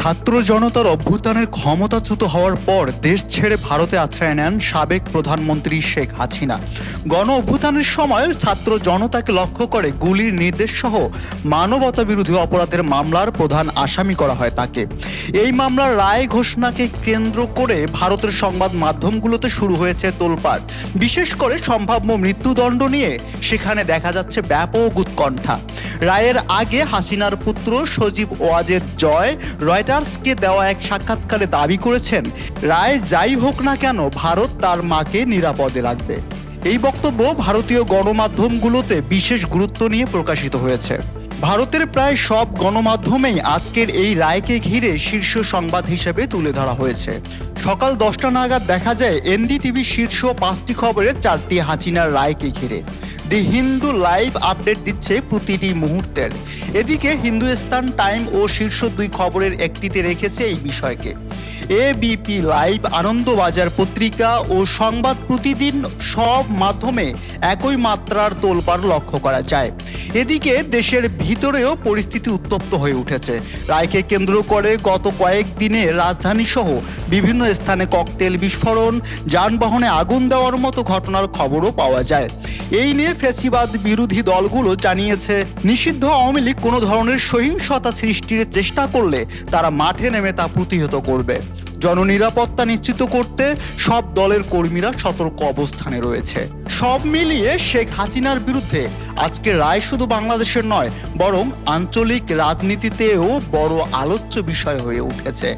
ছাত্র জনতার অভ্যুত্থানের ক্ষমতাচ্যুত হওয়ার পর দেশ ছেড়ে ভারতে আশ্রয় নেন সাবেক প্রধানমন্ত্রী শেখ হাসিনা। গণ অভ্যুত্থানের সময় ছাত্র জনতাকে লক্ষ্য করে গুলির নির্দেশ সহ মানবতা বিরোধী অপরাধের মামলার প্রধান আসামি করা হয় তাকে। এই মামলার রায় ঘোষণাকে কেন্দ্র করে ভারতের সংবাদ মাধ্যমগুলোতে শুরু হয়েছে তোলপাড়। বিশেষ করে সম্ভাব্য মৃত্যুদণ্ড নিয়ে সেখানে দেখা যাচ্ছে ব্যাপক উৎকণ্ঠা। রায়ের আগে হাসিনার পুত্র সজীব ওয়াজেদ জয় রয়টার্সকে দেওয়া এক সাক্ষাৎকারে দাবি করেছেন, রায় যাই হোক না কেন ভারত তার মাকে নিরাপদে রাখবে। এই বক্তব্য ভারতীয় গণমাধ্যমগুলোতে বিশেষ গুরুত্ব নিয়ে প্রকাশিত হয়েছে। ভারতের প্রায় সব গণমাধ্যমেই আজকের এই রায়কে ঘিরে শীর্ষ সংবাদ হিসেবে তুলে ধরা হয়েছে। সকাল 10টা নাগাদ দেখা যায় এনডিটিভি শীর্ষ 5টি খবরের 4টি হাসিনার রায়কে ঘিরে। দি হিন্দু লাইভ আপডেট দিচ্ছে প্রতিটি মুহূর্তের। এদিকে হিন্দুস্তান টাইম ও শীর্ষ 2 খবরের একটিতে রেখেছে এই বিষয়কে। এবিপি লাইভ, আনন্দবাজার পত্রিকা ও সংবাদ প্রতিদিন সব মাধ্যমে একই মাত্রার তোলপাড় লক্ষ্য করা যায়। এদিকে দেশের ভিতরেও পরিস্থিতি উত্তপ্ত হয়ে উঠেছে। রায়কে কেন্দ্র করে গত কয়েকদিনে রাজধানী সহ বিভিন্ন স্থানে ককটেল বিস্ফোরণ, যানবাহনে আগুন দেওয়ার মতো ঘটনার খবরও পাওয়া যায়। এই নিয়ে ফ্যাসিবাদ বিরোধী দলগুলো জানিয়েছে, নিষিদ্ধ আওয়ামী লীগ কোনো ধরনের সহিংসতা সৃষ্টির চেষ্টা করলে তারা মাঠে নেমে তা প্রতিহত করবে। জননিরাপত্তা নিশ্চিত করতে সব দলের কর্মীরা সতর্ক অবস্থানে রয়েছে। সব মিলিয়ে শেখ হাসিনার বিরুদ্ধে আজকের রায় শুধু বাংলাদেশের নয়, বরং আঞ্চলিক রাজনীতিতেও বড় আলোচ্য বিষয় হয়ে উঠেছে।